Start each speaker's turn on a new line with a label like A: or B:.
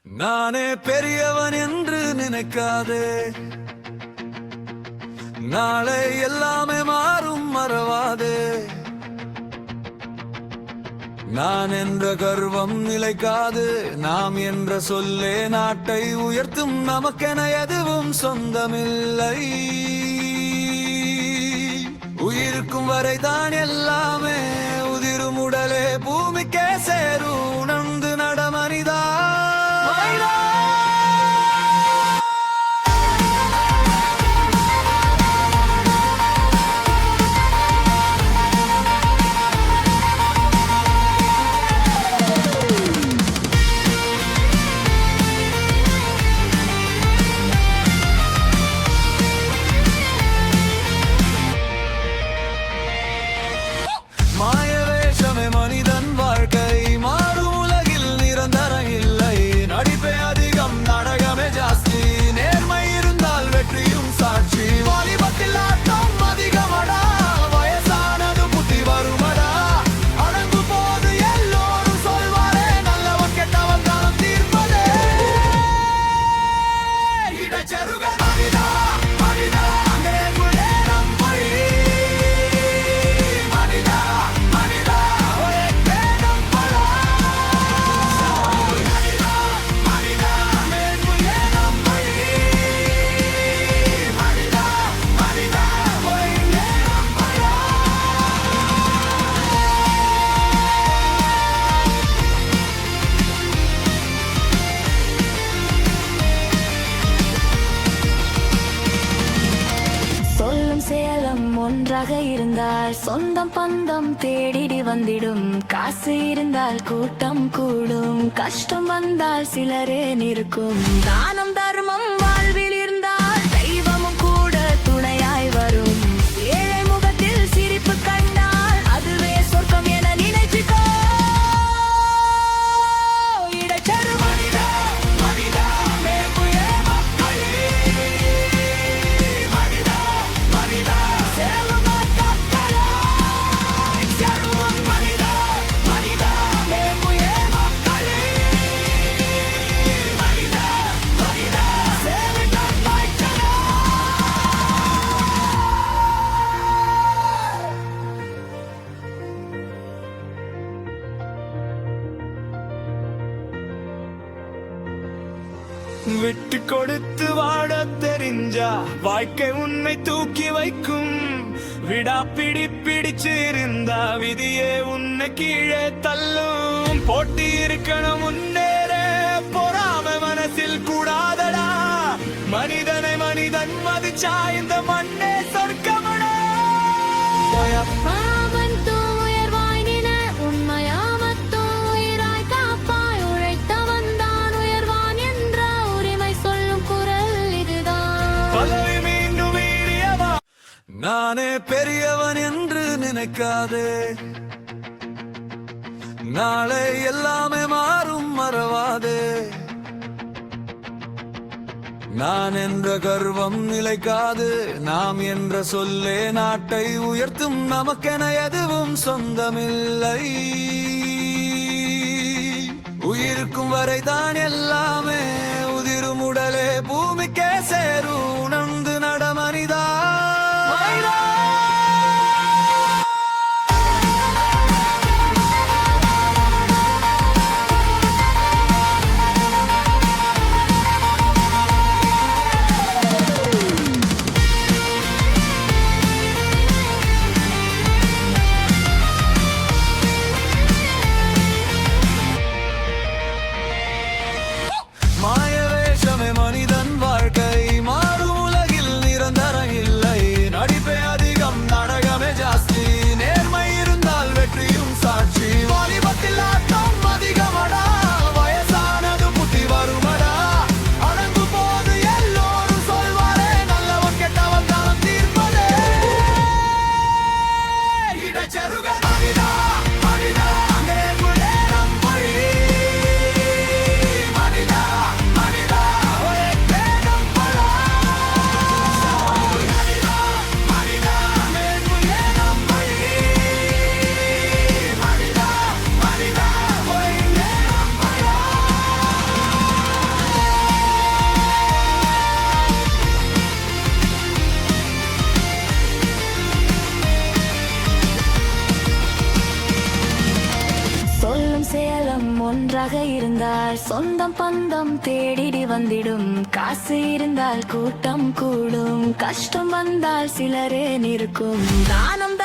A: நானே பெரியவன் என்று நினைக்காதே, நாளை எல்லாமே மாறும் மறவாதே. நான் என்ற கர்வம் நிலைக்காது, நாம் என்ற சொல்லே நாட்டை உயர்த்தும். நமக்கென எதுவும் சொந்தமில்லை, உயிருக்கும் வரைதான் எல்லாமே. உதிரும் உடலே பூமிக்கே சேரும், உணர்ந்து நடமனிதா. மாயவேஷமே மனிதன் வாழ்க்கை, மாறும் உலகில் நிரந்தரம் இல்லை. நடிப்பே அதிகம், நாடகமே ஜாஸ்தி, நேர்மை இருந்தால் வெற்றியும் சாட்சி. வாலிபத்தில் ஆட்டம் அதிகமடா, வயசானது புத்தி வருமடா. அடங்கு போது எல்லோரும் சொல்வாரே, நல்லவன் கெட்டவன் காலம் தீர்ப்பதே. இடைச்செருக மனிதா மனிதா, அங்கே நம் வழி.
B: சேலம் ஒன்றாக இருந்தால் சொந்தம் பந்தம் தேடிடி வந்திடும். காசு இருந்தால் கூட்டம் கூடும், கஷ்டம் வந்தால் சிலரே நிற்கும். தானம் தர்மம் வாழ்வில் இருந்தால் தெய்வமும் கூட துணையாய் வரும். ஏழை முகத்தில் சிரிப்பு கண்டால் அதுவே சொர்க்கம் என நினைச்சுக்கோ. இடைச்செரு மனிதா மனிதா, மேற்புயே மக்களே.
A: விட்டு கொடுத்து வாழ தெரிஞ்சா வாழ்க்கை உன்னை தூக்கி வைக்கும். விடா பிடிச்சு இருந்தா விதியே உன்னை கீழே தள்ளும். போட்டி இருக்கணும் முன்னேற, பொறாம மனசில் கூடாதடா. மனிதனை மனிதன் மதிச்சா இந்த மண்ணே சொர்க்கமடா. நானே பெரியவன் என்று நினைக்காதே, நாளை எல்லாமே மாறும் மறவாதே. நான் என்ற கர்வம் நிலைக்காது, நாம் என்ற சொல்லே நாட்டை உயர்த்தும். நமக்கென எதுவும் சொந்தமில்லை, உயிருக்கும் வரைதான் எல்லாமே. உதிரும் உடலே பூமிக்கே சேரும், உணர்ந்து நடமனிதா.
B: இருந்தால் சொந்தம் பந்தம் தேடிடி வந்திடும். காசு இருந்தால் கூட்டம் கூடும், கஷ்டம் வந்தால் சிலரே நிற்கும். தானம்